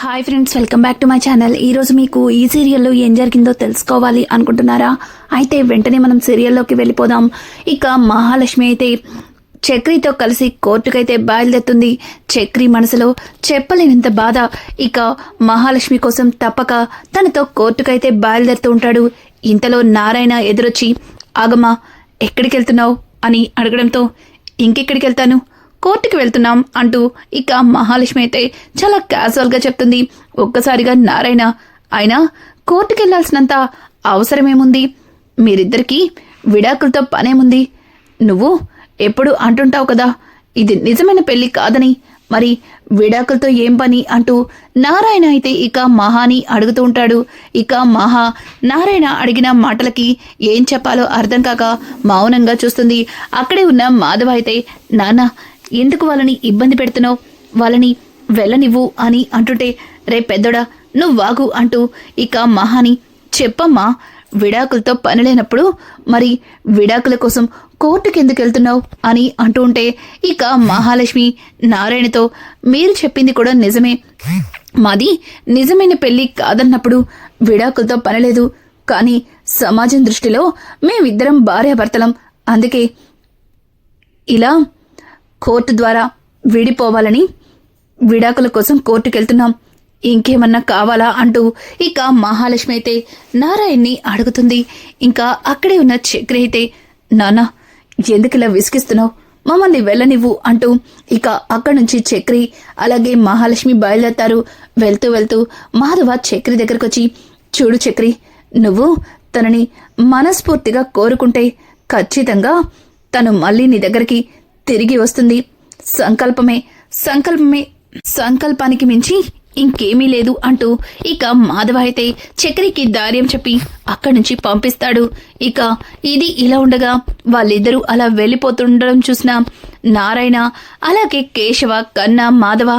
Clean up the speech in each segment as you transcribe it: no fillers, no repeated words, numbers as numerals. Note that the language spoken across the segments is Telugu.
Hi friends, welcome back to my channel. ఈరోజు మీకు ఈ సీరియల్లో ఏం జరిగిందో తెలుసుకోవాలి అనుకుంటున్నారా? అయితే వెంటనే మనం సీరియల్లోకి వెళ్ళిపోదాం. ఇక మహాలక్ష్మి అయితే చక్రితో కలిసి కోర్టుకైతే బయలుదేరుతుంది. చక్రి మనసులో చెప్పలేనంత బాధ. ఇక మహాలక్ష్మి కోసం తప్పక తనతో కోర్టుకైతే బయలుదేరుతూ ఉంటాడు. ఇంతలో నారాయణ ఎదురొచ్చి, ఆగమ్మా, ఎక్కడికి వెళ్తున్నావు అని అడగడంతో, ఇంకెక్కడికి వెళ్తాను, కోర్టుకి వెళ్తున్నాం అంటూ ఇక మహాలక్ష్మి అయితే చాలా క్యాజువల్గా చెప్తుంది. ఒక్కసారిగా నారాయణ, అయినా కోర్టుకి వెళ్లాల్సినంత అవసరమేముంది? మీరిద్దరికీ విడాకులతో పనేముంది? నువ్వు ఎప్పుడు అంటుంటావు కదా ఇది నిజమైన పెళ్లి కాదని, మరి విడాకులతో ఏం పని అంటూ నారాయణ అయితే ఇక మహాని అడుగుతూ ఉంటాడు. ఇక మహా నారాయణ అడిగిన మాటలకి ఏం చెప్పాలో అర్థం కాక మౌనంగా చూస్తుంది. అక్కడే ఉన్న మాధవ అయితే, నాన్న, ఎందుకు వాళ్ళని ఇబ్బంది పెడుతున్నావు, వాళ్ళని వెళ్ళనివ్వు అని అంటుంటే, రే పెద్దోడా, నువ్వు వాగు అంటూ ఇక మహాని, చెప్పమ్మా, విడాకులతో పని లేనప్పుడు మరి విడాకుల కోసం కోర్టుకి ఎందుకు వెళ్తున్నావు అని అంటూ ఉంటే, ఇక మహాలక్ష్మి నారాయణతో, మీరు చెప్పింది కూడా నిజమే, మాది నిజమైన పెళ్లి కాదన్నప్పుడు విడాకులతో పనిలేదు, కానీ సమాజం దృష్టిలో మేమిద్దరం భార్యాభర్తలం, అందుకే ఇలా కోర్టు ద్వారా విడిపోవాలని విడాకుల కోసం కోర్టుకెళ్తున్నాం, ఇంకేమన్నా కావాలా అంటూ ఇక మహాలక్ష్మి అయితే నారాయణ్ని అడుగుతుంది. ఇంకా అక్కడే ఉన్న చక్రి అయితే, నాన్న, ఎందుకు ఇలా విసిగిస్తున్నావు, మమ్మల్ని వెళ్ళనివ్వు అంటూ ఇక అక్కడి నుంచి చక్రి అలాగే మహాలక్ష్మి బయలుదేరతారు. వెళ్తూ వెళ్తూ మాధవ చక్రి దగ్గరకు వచ్చి, చూడు చక్రి, నువ్వు తనని మనస్ఫూర్తిగా కోరుకుంటే ఖచ్చితంగా తను మళ్ళీ నీ దగ్గరికి తిరిగి వస్తుంది. సంకల్పానికి మించి ఇంకేమీ లేదు అంటూ ఇక మాధవ అయితే చక్రికి ధైర్యం చెప్పి అక్కడి నుంచి పంపిస్తాడు. ఇక ఇది ఇలా ఉండగా వాళ్ళిద్దరూ అలా వెళ్ళిపోతుండడం చూసిన నారాయణ అలాగే కేశవ, కన్నా, మాధవ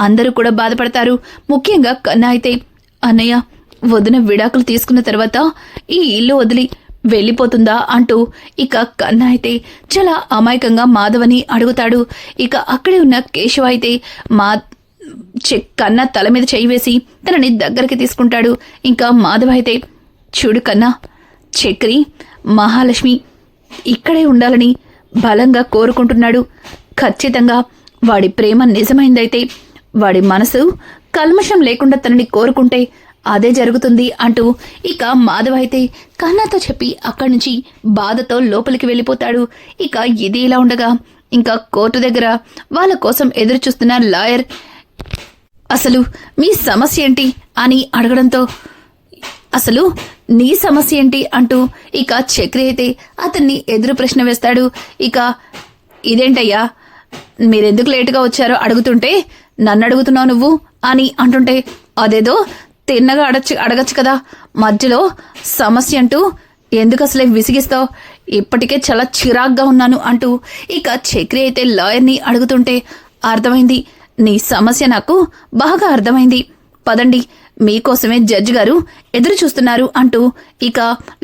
అందరూ కూడా బాధపడతారు. ముఖ్యంగా కన్నా అయితే, అన్నయ్య, వదిన విడాకులు తీసుకున్న తర్వాత ఈ ఇల్లు వదిలి వెళ్ళిపోతుందా అంటూ ఇక కన్నా అయితే చాలా అమాయకంగా మాధవని అడుగుతాడు. ఇక అక్కడే ఉన్న కేశవ అయితే కన్నా తల మీద చేయి వేసి తనని దగ్గరికి తీసుకుంటాడు. ఇంకా మాధవ అయితే, చూడు కన్నా, చక్రి మహాలక్ష్మి ఇక్కడే ఉండాలని బలంగా కోరుకుంటున్నాడు. ఖచ్చితంగా వాడి ప్రేమ నిజమైందైతే, వాడి మనసు కల్మషం లేకుండా తనని కోరుకుంటే అదే జరుగుతుంది అంటూ ఇక మాధవ అయితే కన్నాతో చెప్పి అక్కడి నుంచి బాధతో లోపలికి వెళ్ళిపోతాడు. ఇక ఇది ఇలా ఉండగా ఇంకా కోర్టు దగ్గర వాళ్ళ కోసం ఎదురు చూస్తున్న లాయర్, అసలు మీ సమస్య ఏంటి అని అడగడంతో, అసలు నీ సమస్య ఏంటి అంటూ ఇక చక్రి అయితే అతన్ని ఎదురు ప్రశ్న వేస్తాడు. ఇక ఇదేంటయ్యా, మీరెందుకు లేటుగా వచ్చారో అడుగుతుంటే నన్ను అడుగుతున్నావు నువ్వు అని అంటుంటే, అదేదో తిన్నగా అడగచ్చు కదా, మధ్యలో సమస్య అంటూ ఎందుకు అసలే విసిగిస్తావు, ఇప్పటికే చాలా చిరాగ్గా ఉన్నాను అంటూ ఇక చక్రి అయితే లాయర్ని అడుగుతుంటే, అర్థమైంది, నీ సమస్య నాకు బాగా అర్థమైంది, పదండి, మీకోసమే జడ్జి గారు ఎదురు చూస్తున్నారు అంటూ ఇక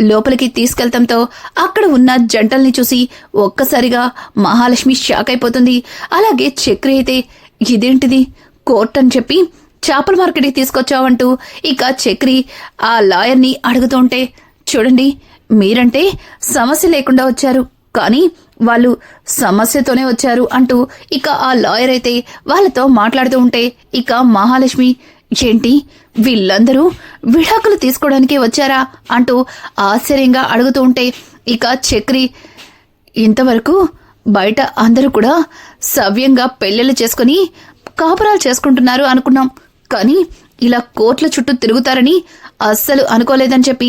లోపలికి తీసుకెళ్తాంతో అక్కడ ఉన్న జంటల్ని చూసి ఒక్కసారిగా మహాలక్ష్మి షాక్ అయిపోతుంది. అలాగే చక్రి అయితే, ఇదేంటిది, కోర్టు అని చెప్పి చేపల మార్కెట్కి తీసుకొచ్చావంటూ ఇక చక్రి ఆ లాయర్ని అడుగుతుంటే, చూడండి, మీరంటే సమస్య లేకుండా వచ్చారు, కానీ వాళ్ళు సమస్యతోనే వచ్చారు అంటూ ఇక ఆ లాయర్ అయితే వాళ్ళతో మాట్లాడుతూ ఉంటే, ఇక మహాలక్ష్మి, ఏంటి వీళ్ళందరూ విడాకులు తీసుకోవడానికే వచ్చారా అంటూ ఆశ్చర్యంగా అడుగుతూ ఉంటే, ఇక చక్రి, ఇంతవరకు బయట అందరూ కూడా సవ్యంగా పెళ్లిళ్ళు చేసుకుని కాపురాలు చేసుకుంటున్నారు అనుకున్నాం, కానీ ఇలా కోర్టుల చుట్టూ తిరుగుతారని అస్సలు అనుకోలేదని చెప్పి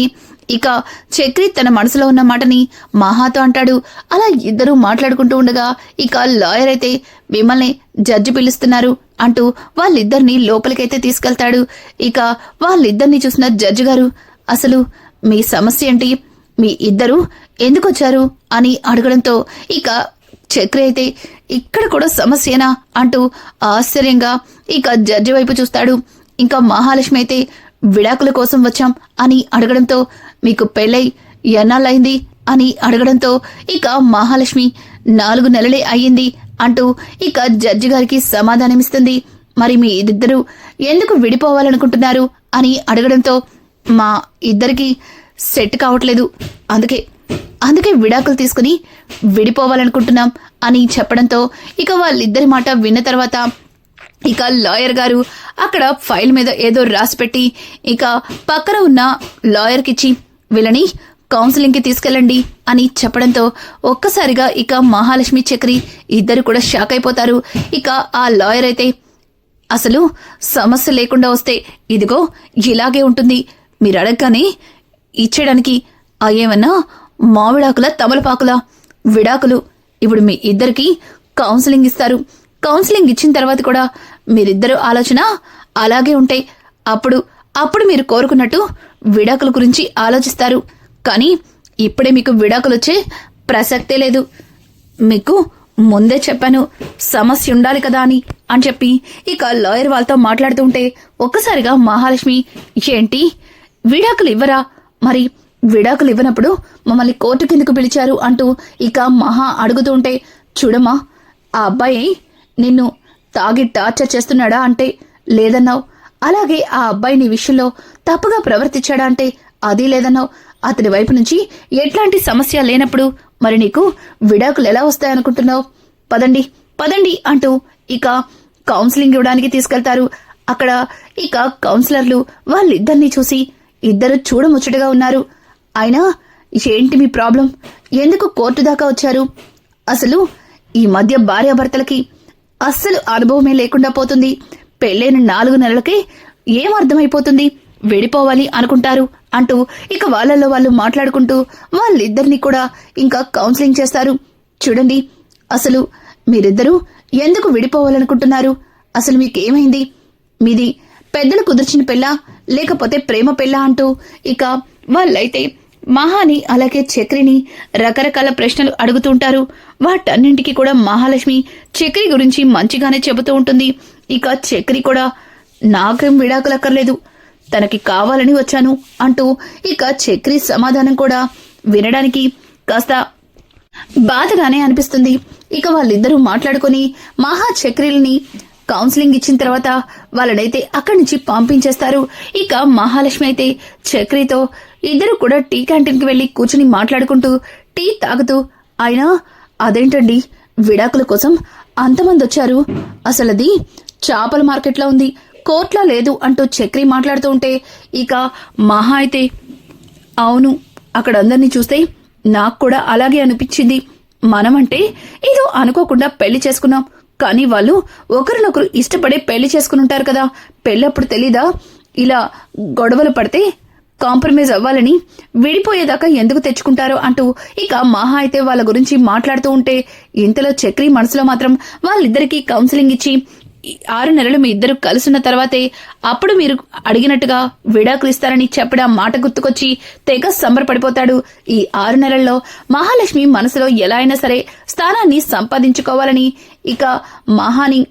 ఇక చక్రి తన మనసులో ఉన్న మాటని మహాతో అంటాడు. అలా ఇద్దరూ మాట్లాడుకుంటూ ఉండగా ఇక లాయర్ అయితే, మిమ్మల్ని జడ్జి పిలుస్తున్నారు అంటూ వాళ్ళిద్దరిని లోపలికైతే తీసుకెళ్తాడు. ఇక వాళ్ళిద్దరిని చూసిన జడ్జి గారు, అసలు మీ సమస్య ఏంటి, మీ ఇద్దరు ఎందుకు వచ్చారు అని అడగడంతో ఇక చక్రి అయితే, ఇక్కడ కూడా సమస్యేనా అంటూ ఆశ్చర్యంగా ఇక జడ్జి వైపు చూస్తాడు. ఇంకా మహాలక్ష్మి అయితే, విడాకుల కోసం వచ్చాం అని అడగడంతో, మీకు పెళ్ళై ఎన్నాళ్ళైంది అని అడగడంతో ఇక మహాలక్ష్మి, 4 నెలలే అయ్యింది అంటూ ఇక జడ్జి గారికి సమాధానమిస్తుంది. మరి మీ ఇద్దరు ఎందుకు విడిపోవాలనుకుంటున్నారు అని అడగడంతో మా ఇద్దరికి సెట్ కావట్లేదు, అందుకే విడాకులు తీసుకుని విడిపోవాలనుకుంటున్నాం అని చెప్పడంతో ఇక వాళ్ళిద్దరి మాట విన్న తర్వాత ఇక లాయర్ గారు అక్కడ ఫైల్ మీద ఏదో రాసిపెట్టి ఇక పక్కన ఉన్న లాయర్కిచ్చి వీళ్ళని కౌన్సిలింగ్కి తీసుకెళ్ళండి అని చెప్పడంతో ఒక్కసారిగా ఇక మహాలక్ష్మి చక్రి ఇద్దరు కూడా షాక్ అయిపోతారు. ఇక ఆ లాయర్ అయితే అసలు సమస్య లేకుండా వస్తే ఇదిగో ఇలాగే ఉంటుంది, మీరు అడగగానే ఇచ్చేయడానికి ఏమన్నా మామిడాకుల తమలపాకుల విడాకులు. ఇప్పుడు మీ ఇద్దరికి కౌన్సిలింగ్ ఇస్తారు. కౌన్సిలింగ్ ఇచ్చిన తర్వాత కూడా మీరిద్దరు ఆలోచన అలాగే ఉంటాయి. అప్పుడు మీరు కోరుకున్నట్టు విడాకుల గురించి ఆలోచిస్తారు. కానీ ఇప్పుడే మీకు విడాకులు వచ్చే ప్రసక్తే లేదు. మీకు ముందే చెప్పాను సమస్య ఉండాలి కదా అని చెప్పి ఇక లాయర్ వాళ్ళతో మాట్లాడుతూ ఉంటే ఒక్కసారిగా మహాలక్ష్మి ఏంటి విడాకులు ఇవ్వరా, మరి విడాకులు ఇవ్వనప్పుడు మమ్మల్ని కోర్టు కిందకు పిలిచారు అంటూ ఇక మహా అడుగుతూ ఉంటే చూడమ్మా, ఆ అబ్బాయి నిన్ను తాగి టార్చర్ చేస్తున్నాడా అంటే లేదన్నావు. అలాగే ఆ అబ్బాయి నీ విషయంలో తప్పుగా ప్రవర్తించాడా అంటే అది లేదన్నావు. అతని వైపు నుంచి ఎట్లాంటి సమస్య లేనప్పుడు మరి నీకు విడాకులు ఎలా వస్తాయనుకుంటున్నావు? పదండి అంటూ ఇక కౌన్సిలింగ్ ఇవ్వడానికి తీసుకెళ్తారు. అక్కడ ఇక కౌన్సిలర్లు వాళ్ళిద్దరినీ చూసి ఇద్దరు చూడముచ్చటగా ఉన్నారు. అయినా ఏంటి మీ ప్రాబ్లం, ఎందుకు కోర్టు దాకా వచ్చారు? అసలు ఈ మధ్య భార్యాభర్తలకి అస్సలు అనుభవమే లేకుండా పోతుంది. పెళ్ళైన 4 నెలలకే ఏం అర్థమైపోతుంది, విడిపోవాలి అనుకుంటారు అంటూ ఇక వాళ్ళల్లో వాళ్ళు మాట్లాడుకుంటూ వాళ్ళిద్దరినీ కూడా ఇంకా కౌన్సిలింగ్ చేస్తారు. చూడండి, అసలు మీరిద్దరూ ఎందుకు విడిపోవాలనుకుంటున్నారు? అసలు మీకేమైంది? మీది పెద్దలు కుదిర్చిన పెళ్ళా లేకపోతే ప్రేమ పెళ్ళా అంటూ ఇక వాళ్ళైతే మహాని అలాగే చక్రిని రకరకాల ప్రశ్నలు అడుగుతుంటారు. వాటన్నింటికి కూడా మహాలక్ష్మి చక్రి గురించి మంచిగానే చెబుతూ ఉంటుంది. ఇక చక్రి కూడా నాకేం విడాకులక్కర్లేదు, తనకి కావాలని వచ్చాను అంటూ ఇక చక్రి సమాధానం కూడా వినడానికి కాస్త బాధగానే అనిపిస్తుంది. ఇక వాళ్ళిద్దరూ మాట్లాడుకుని మహా చక్రిని కౌన్సిలింగ్ ఇచ్చిన తర్వాత వాళ్ళనైతే అక్కడి నుంచి పంపించేస్తారు. ఇక మహాలక్ష్మి అయితే చక్రితో ఇద్దరు కూడా టీ క్యాంటీన్కి వెళ్లి కూర్చుని మాట్లాడుకుంటూ టీ తాగుతూ ఆయన అదేంటండి విడాకుల కోసం అంతమంది వచ్చారు, అసలది చేపల మార్కెట్లో ఉంది, కోర్టులో లేదు అంటూ చక్రి మాట్లాడుతూ ఉంటే ఇక మహా అయితే అవును, అక్కడ అందరినీ చూస్తే నాకు కూడా అలాగే అనిపించింది. మనమంటే ఏదో అనుకోకుండా పెళ్లి చేసుకున్నాం, కానీ వాళ్ళు ఒకరినొకరు ఇష్టపడే పెళ్లి చేసుకుని ఉంటారు కదా, పెళ్ళప్పుడు తెలీదా ఇలా గొడవలు పడితే కాంప్రమైజ్ అవ్వాలని విడిపోయేదాకా ఎందుకు తెచ్చుకుంటారో అంటూ ఇక మహా అయితే వాళ్ళ గురించి మాట్లాడుతూ ఉంటే ఇంతలో చక్రి మనసులో మాత్రం వాళ్ళిద్దరికీ కౌన్సిలింగ్ ఇచ్చి 6 నెలలు మీ ఇద్దరు కలుసున్న తర్వాతే అప్పుడు మీరు అడిగినట్టుగా విడాకులు ఇస్తారని చెప్పడం మాట గుర్తుకొచ్చి తెగ సంబరపడిపోతాడు. ఈ 6 నెలల్లో మహాలక్ష్మి మనసులో ఎలా అయినా సరే స్థానాన్ని సంపాదించుకోవాలని ఇక మహాని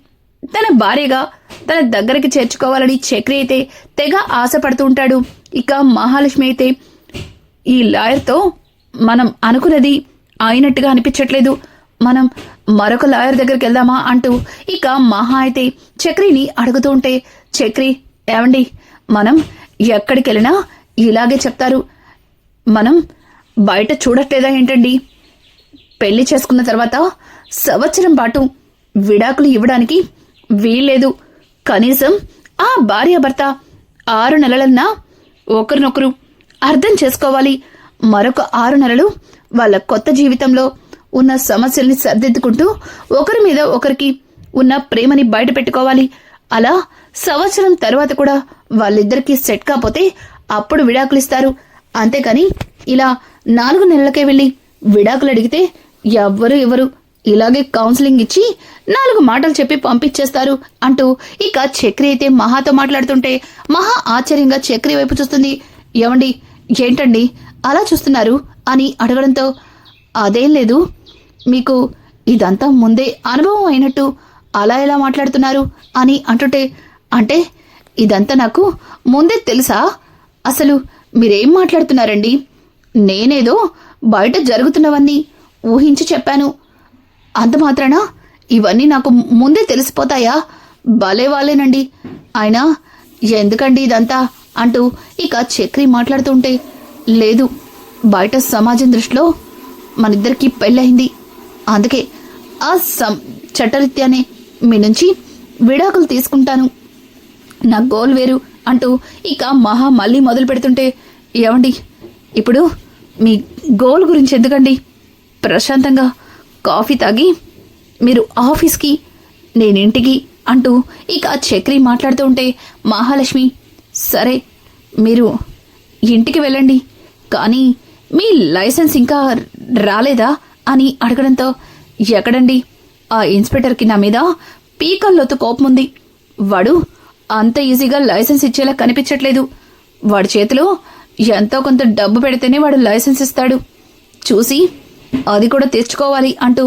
తన భార్యగా తన దగ్గరికి చేర్చుకోవాలని చక్రి అయితే తెగ ఆశపడుతూ ఉంటాడు. ఇక మహాలక్ష్మి అయితే ఈ లాయర్తో మనం అనుకున్నది అయినట్టుగా అనిపించట్లేదు, మనం మరొక లాయర్ దగ్గరికి వెళ్దామా అంటూ ఇక మహా అయితే చక్రిని అడుగుతూ ఉంటే చక్రి ఏమండి, మనం ఎక్కడికి వెళ్ళినా ఇలాగే చెప్తారు, మనం బయట చూడట్లేదా ఏంటండి, పెళ్లి చేసుకున్న తర్వాత సంవత్సరం పాటు విడాకులు ఇవ్వడానికి వీల్లేదు, కనీసం ఆ భార్యాభర్త 6 నెలలన్నా ఒకరినొకరు అర్థం చేసుకోవాలి, మరొక 6 నెలలు వాళ్ళ కొత్త జీవితంలో ఉన్న సమస్యల్ని సర్దిద్దుకుంటూ ఒకరి మీద ఒకరికి ఉన్న ప్రేమని బయట పెట్టుకోవాలి. అలా సంవత్సరం తర్వాత కూడా వాళ్ళిద్దరికీ సెట్ కాకపోతే అప్పుడు విడాకులు ఇస్తారు. అంతేకాని ఇలా 4 నెలలకే వెళ్ళి విడాకులు అడిగితే ఎవరు ఇలాగే కౌన్సిలింగ్ ఇచ్చి 4 మాటలు చెప్పి పంపించేస్తారు అంటూ ఇక చక్రి అయితే మహాతో మాట్లాడుతుంటే మహా ఆశ్చర్యంగా చక్రి వైపు చూస్తుంది. ఏమండి, ఏంటండి అలా చూస్తున్నారు అని అడగడంతో అదేం లేదు, మీకు ఇదంతా ముందే అనుభవం అయినట్టు అలా ఎలా మాట్లాడుతున్నారు అని అంటుంటే అంటే ఇదంతా నాకు ముందే తెలుసా, అసలు మీరేం మాట్లాడుతున్నారండి, నేనేదో బయట జరుగుతున్నవన్నీ ఊహించి చెప్పాను, అంత మాత్రాన ఇవన్నీ నాకు ముందే తెలిసిపోతాయా, భలే వాళ్ళేనండి. అయినా ఎందుకండి ఇదంతా అంటూ ఇక చక్రి మాట్లాడుతుంటే, లేదు, బయట సమాజం దృష్టిలో మనిద్దరికీ పెళ్ళయింది, అందుకే ఆ చట్టరీత్యానే మీ నుంచి విడాకులు తీసుకుంటాను, నా గోల్ వేరు అంటూ ఇక మహా మళ్ళీ మొదలు పెడుతుంటే, ఏమండి ఇప్పుడు మీ గోల్ గురించి ఎందుకండి, ప్రశాంతంగా కాఫీ తాగి మీరు ఆఫీస్కి నేను ఇంటికి అంటూ ఇక చక్రి మాట్లాడుతూ ఉంటే, మహాలక్ష్మి సరే మీరు ఇంటికి వెళ్ళండి, కానీ మీ లైసెన్స్ ఇంకా రాలేదా అని అడగడంతో, ఎక్కడండి, ఆ ఇన్స్పెక్టర్కి నా మీద పీకల్లోతు కోపం ఉంది, వాడు అంత ఈజీగా లైసెన్స్ ఇచ్చేలా కనిపించట్లేదు, వాడి చేతిలో ఎంతో కొంత డబ్బు పెడితేనే వాడు లైసెన్స్ ఇస్తాడు, చూసి అది కూడా తెచ్చుకోవాలి అంటూ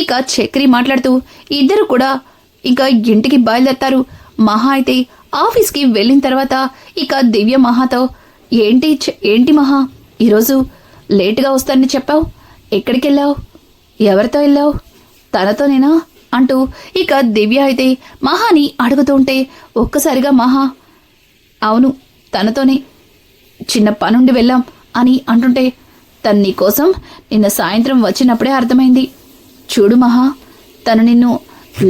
ఇక చక్రి మాట్లాడుతూ ఇద్దరు కూడా ఇక ఇంటికి బయలుదేరతారు. మహా అయితే ఆఫీస్కి వెళ్ళిన తర్వాత ఇక దివ్య మహాతో, ఏంటి మహా ఈరోజు లేటుగా వస్తానని చెప్పావు, ఎక్కడికి వెళ్ళావు, ఎవరితో వెళ్ళావు, తనతోనేనా అంటూ ఇక దివ్య అయితే మహాని అడుగుతూ ఉంటే, ఒక్కసారిగా మహా అవును తనతోనే చిన్న పనుండి వెళ్ళాం అని అంటుంటే, తను నీకోసం నిన్న సాయంత్రం వచ్చినప్పుడే అర్థమైంది, చూడు మహా తను నిన్ను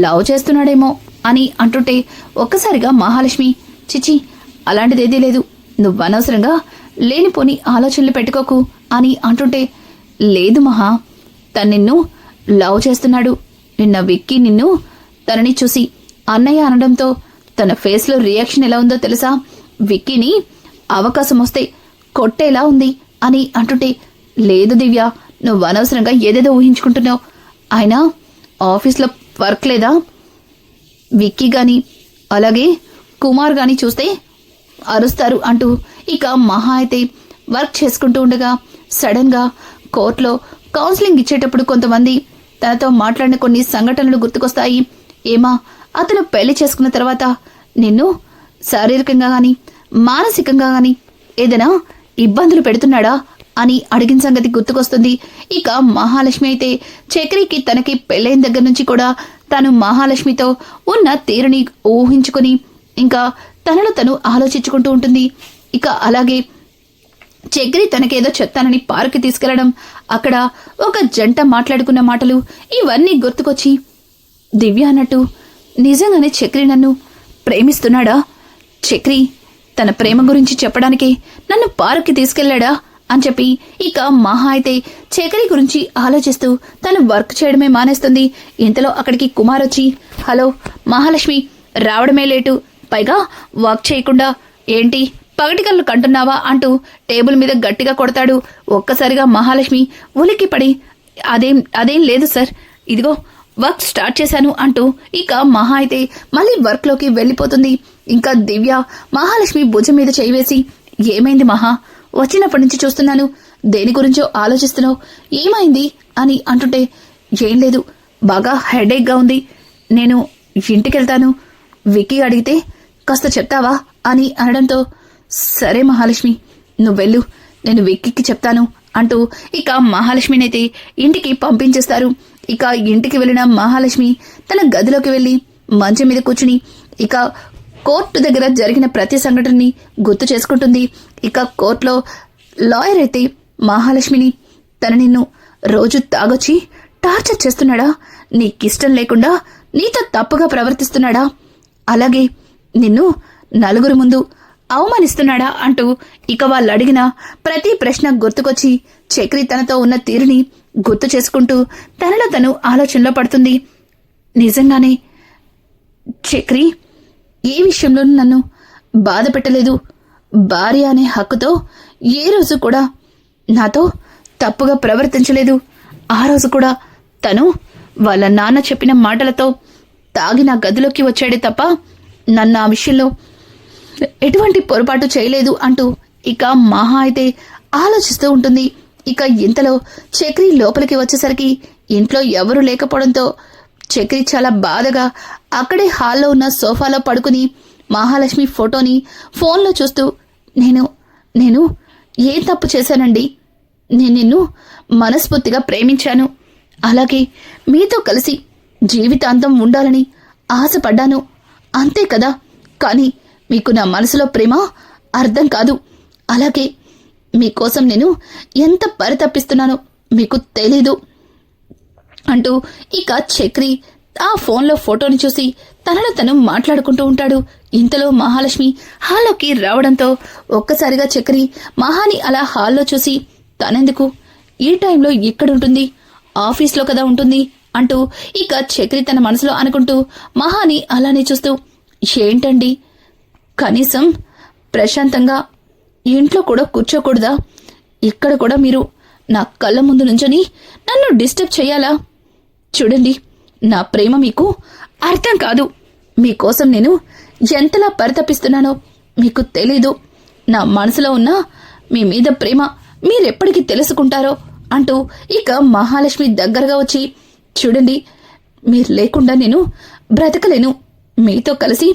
లవ్ చేస్తున్నాడేమో అని అంటుంటే, ఒక్కసారిగా మహాలక్ష్మి చిచి అలాంటిదేదీ లేదు, నువ్వు అనవసరంగా లేనిపోని ఆలోచనలు పెట్టుకోకు అని అంటుంటే, లేదు మహా తను నిన్ను లవ్ చేస్తున్నాడు, నిన్న విక్కీ నిన్ను తనని చూసి అన్నయ్య అనడంతో తన ఫేస్లో రియాక్షన్ ఎలా ఉందో తెలుసా, విక్కీని అవకాశం వస్తే కొట్టేలా ఉంది అని అంటుంటే, లేదు దివ్య నువ్వు అనవసరంగా ఏదేదో ఊహించుకుంటున్నావు, అయినా ఆఫీస్లో వర్క్ లేదా, విక్కీ గాని అలాగే కుమార్ గాని చూస్తే అరుస్తారు అంటూ ఇక మహా అయితే వర్క్ చేసుకుంటూ ఉండగా సడన్ గా కోర్టులో కౌన్సిలింగ్ ఇచ్చేటప్పుడు కొంతమంది తనతో మాట్లాడిన కొన్ని సంఘటనలు గుర్తుకొస్తాయి. ఏమా అతను పెళ్లి చేసుకున్న తర్వాత నిన్ను శారీరకంగా గాని మానసికంగా గాని ఏదైనా ఇబ్బందులు పెడుతున్నాడా అని అడిగిన సంగతి గుర్తుకొస్తుంది. ఇక మహాలక్ష్మి అయితే చక్రికి తనకి పెళ్ళైన దగ్గర నుంచి కూడా తను మహాలక్ష్మితో ఉన్న తీరుని ఊహించుకుని ఇంకా తనలో తను ఆలోచించుకుంటూ ఉంటుంది. ఇక అలాగే చక్రి తనకేదో చెప్తానని పార్క్కి తీసుకెళ్లడం, అక్కడ ఒక జంట మాట్లాడుకున్న మాటలు ఇవన్నీ గుర్తుకొచ్చి, దివ్య అన్నట్టు నిజంగానే చక్రి నన్ను ప్రేమిస్తున్నాడా, చక్రి తన ప్రేమ గురించి చెప్పడానికి నన్ను పార్క్కి తీసుకెళ్లాడా అని చెప్పి ఇక మహా అయితే చక్రి గురించి ఆలోచిస్తూ తను వర్క్ చేయడమే మానేస్తుంది. ఇంతలో అక్కడికి కుమార్ వచ్చి, హలో మహాలక్ష్మి రావడమే లేటు, పైగా వర్క్ చేయకుండా ఏంటి పగటి కళ్ళు కంటున్నావా అంటూ టేబుల్ మీద గట్టిగా కొడతాడు. ఒక్కసారిగా మహాలక్ష్మి ఉలిక్కి పడి, అదేం లేదు సార్, ఇదిగో వర్క్ స్టార్ట్ చేశాను అంటూ ఇక మహా అయితే మళ్ళీ వర్క్ లోకి వెళ్ళిపోతుంది. ఇంకా దివ్య మహాలక్ష్మి భుజం మీద చేయి వేసి, ఏమైంది మహా, వచ్చినప్పటి నుంచి చూస్తున్నాను, దేని గురించో ఆలోచిస్తున్నావు, ఏమైంది అని అంటుంటే, ఏం లేదు, బాగా హెడేక్ గా ఉంది, నేను ఇంటికెళ్తాను, విక్కీ అడిగితే కాస్త చెప్తావా అని అనడంతో, సరే మహాలక్ష్మి నువ్వు వెళ్ళు, నేను విక్కీకి చెప్తాను అంటూ ఇక మహాలక్ష్మినైతే ఇంటికి పంపించేస్తారు. ఇక ఇంటికి వెళ్ళిన మహాలక్ష్మి తన గదిలోకి వెళ్లి మంచం మీద కూర్చుని ఇక కోర్టు దగ్గర జరిగిన ప్రతి సంఘటనని గుర్తు చేసుకుంటుంది. ఇక కోర్టులో లాయర్ అయితే మహాలక్ష్మిని, తన నిన్ను రోజు తాగొచ్చి టార్చర్ చేస్తున్నాడా, నీకిష్టం లేకుండా నీతో తప్పుగా ప్రవర్తిస్తున్నాడా, అలాగే నిన్ను నలుగురు ముందు అవమానిస్తున్నాడా అంటూ ఇక వాళ్ళు అడిగిన ప్రతి ప్రశ్న గుర్తుకొచ్చి చక్రి తనతో ఉన్న తీరుని గుర్తు చేసుకుంటూ తనలో తను ఆలోచనలో పడుతుంది. నిజంగానే చక్రి ఏ విషయంలోనూ నన్ను బాధ పెట్టలేదు, భార్య అనే హక్కుతో ఏ రోజు కూడా నాతో తప్పుగా ప్రవర్తించలేదు, ఆ రోజు కూడా తను వాళ్ళ నాన్న చెప్పిన మాటలతో తాగి నా గదిలోకి వచ్చాడే తప్ప నన్ను ఆ విషయంలో ఎటువంటి పొరపాటు చేయలేదు అంటూ ఇక మహా అయితే ఆలోచిస్తూ ఉంటుంది. ఇక ఇంతలో చక్రి లోపలికి వచ్చేసరికి ఇంట్లో ఎవరూ లేకపోవడంతో చక్రి చాలా బాధగా అక్కడే హాల్లో ఉన్న సోఫాలో పడుకుని మహాలక్ష్మి ఫోటోని ఫోన్లో చూస్తూ, నేను ఏం తప్పు చేశానండి, నేను నిన్ను మనస్ఫూర్తిగా ప్రేమించాను, అలాగే మీతో కలిసి జీవితాంతం ఉండాలని ఆశపడ్డాను, అంతే కదా, కానీ మీకు నా మనసులో ప్రేమ అర్థం కాదు. అలాగే మీకోసం నేను ఎంత పరితపిస్తున్నానో మీకు తెలీదు అంటూ ఇక చక్రి ఆ ఫోన్లో ఫోటోని చూసి తనలో తను మాట్లాడుకుంటూ ఉంటాడు. ఇంతలో మహాలక్ష్మి హాల్లోకి రావడంతో ఒక్కసారిగా చక్రి మహాని అలా హాల్లో చూసి తనెందుకు ఈ టైంలో ఇక్కడుంటుంది, ఆఫీస్లో కదా ఉంటుంది అంటూ ఇక చక్రి తన మనసులో అనుకుంటూ మహాని అలానే చూస్తూ, ఏంటండి కనీసం ప్రశాంతంగా ఇంట్లో కూడా కూర్చోకూడదా? ఇక్కడ కూడా మీరు నా కళ్ళ ముందు నుంచొని నన్ను డిస్టర్బ్ చేయాలా? చూడండి, నా ప్రేమ మీకు అర్థం కాదు. మీకోసం నేను ఎంతలా పరితపిస్తున్నానో మీకు తెలీదు. నా మనసులో ఉన్న మీ మీద ప్రేమ మీరెప్పటికీ తెలుసుకుంటారో అంటూ ఇక మహాలక్ష్మి దగ్గరగా వచ్చి, చూడండి, మీరు లేకుండా నేను బ్రతకలేను. మీతో కలిసి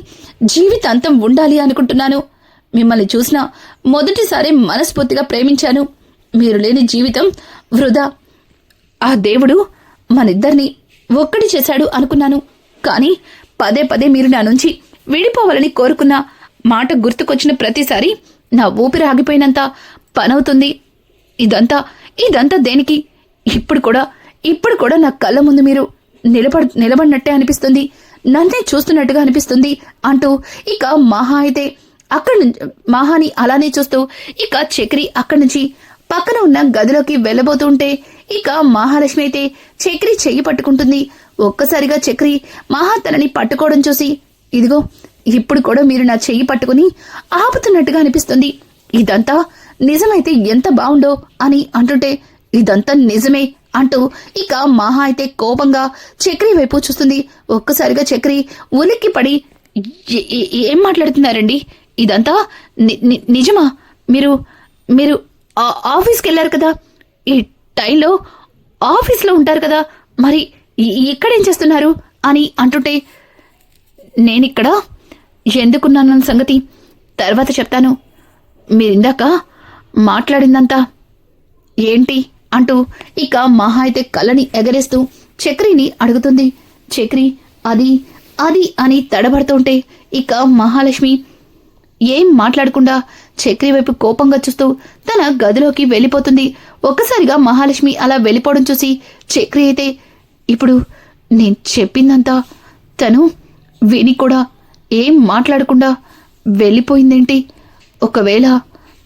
జీవితాంతం ఉండాలి అనుకుంటున్నాను. మిమ్మల్ని చూసిన మొదటిసారి మనస్ఫూర్తిగా ప్రేమించాను. మీరు లేని జీవితం వృధా. ఆ దేవుడు మనిద్దరిని ఒక్కటి చేశాడు అనుకున్నాను. కానీ పదే పదే మీరు నా నుంచి విడిపోవాలని కోరుకున్న మాట గుర్తుకొచ్చిన ప్రతిసారి నా ఊపిరి ఆగిపోయినంత పనవుతుంది. ఇదంతా దేనికి? ఇప్పుడు కూడా నా కళ్ళ ముందు మీరు నిలబడినట్టే అనిపిస్తుంది, నన్నే చూస్తున్నట్టుగా అనిపిస్తుంది అంటూ ఇక మహా అయితే అక్కడి నుంచి మహాని అలానే చూస్తూ ఇక చక్రి అక్కడి నుంచి పక్కన ఉన్న గదిలోకి వెళ్ళబోతుంటే ఇక మహాలక్ష్మి అయితే చక్రి చెయ్యి పట్టుకుంటుంది. ఒక్కసారిగా చక్రి మహా తనని పట్టుకోవడం చూసి, ఇదిగో ఇప్పుడు కూడా మీరు నా చెయ్యి పట్టుకుని ఆపుతున్నట్టుగా అనిపిస్తుంది. ఇదంతా నిజమైతే ఎంత బావుండో అని అంటుంటే, ఇదంతా నిజమే అంటూ ఇక మహా అయితే కోపంగా చక్రి వైపు చూస్తుంది. ఒక్కసారిగా చక్రి ఉలిక్కి పడి, ఏం మాట్లాడుతున్నారండి? ఇదంతా నిజమా? మీరు ఆఫీస్కి వెళ్ళారు కదా, ఈ టైంలో ఆఫీస్లో ఉంటారు కదా, మరి ఇక్కడేం చేస్తున్నారు అని అంటుంటే, నేనిక్కడ ఎందుకున్నానన్న సంగతి తర్వాత చెప్తాను. మీరిందాక మాట్లాడిందంతా ఏంటి అంటూ ఇక మహా అయితే కళ్ళని ఎగరేస్తూ చక్రిని అడుగుతుంది. చక్రి అది అని తడబడుతుంటే ఇక మహాలక్ష్మి ఏం మాట్లాడకుండా చక్రి వైపు కోపంగా చూస్తూ తన గదిలోకి వెళ్ళిపోతుంది. ఒక్కసారిగా మహాలక్ష్మి అలా వెళ్ళిపోవడం చూసి చక్రి అయితే, ఇప్పుడు నేను చెప్పిందంతా తను విని కూడా ఏం మాట్లాడకుండా వెళ్ళిపోయిందేంటి? ఒకవేళ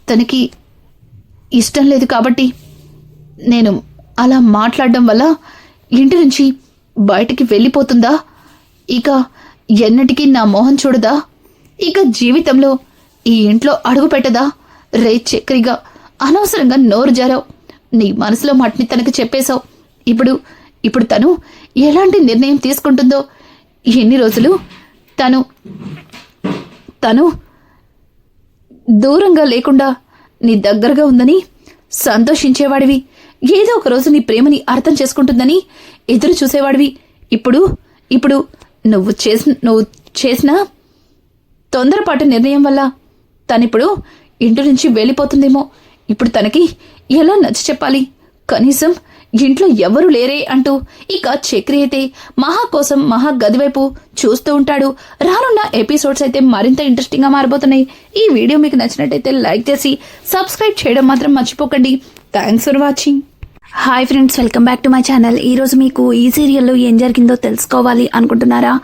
తనకి ఇష్టం లేదు కాబట్టి నేను అలా మాట్లాడడం వల్ల ఇంటి నుంచి బయటికి వెళ్ళిపోతుందా? ఇక ఎన్నటికీ నా మొహం చూడదా? ఇక జీవితంలో ఈ ఇంట్లో అడుగు పెట్టదా? రే చక్రిగా అనవసరంగా నోరు జారావు. నీ మనసులో మాటని తనకు చెప్పేశావు. ఇప్పుడు తను ఎలాంటి నిర్ణయం తీసుకుంటుందో, ఎన్ని రోజులు తను దూరంగా లేకుండా నీ దగ్గరగా ఉందని సంతోషించేవాడివి. ఏదో ఒక రోజు నీ ప్రేమని అర్థం చేసుకుంటుందని ఎదురు చూసేవాడివి. ఇప్పుడు నువ్వు చేసిన తొందరపాటు నిర్ణయం వల్ల తనిప్పుడు ఇంటి నుంచి వెళ్ళిపోతుందేమో. ఇప్పుడు తనకి ఎలా నచ్చ చెప్పాలి? కనీసం ఇంట్లో ఎవరూ లేరే అంటూ ఇక చక్రి అయితే మహా కోసం మహా గదివైపు చూస్తూ ఉంటాడు. రానున్న ఎపిసోడ్స్ అయితే మరింత ఇంట్రెస్టింగ్ గా మారబోతున్నాయి. ఈ వీడియో మీకు నచ్చినట్టయితే లైక్ చేసి సబ్స్క్రైబ్ చేయడం మాత్రం మర్చిపోకండి. Thanks for watching. Hi friends, welcome back to my channel. ఈరోజు మీకు ఈ సీరియల్లో ఏం జరిగిందో తెలుసుకోవాలి అనుకుంటున్నారా?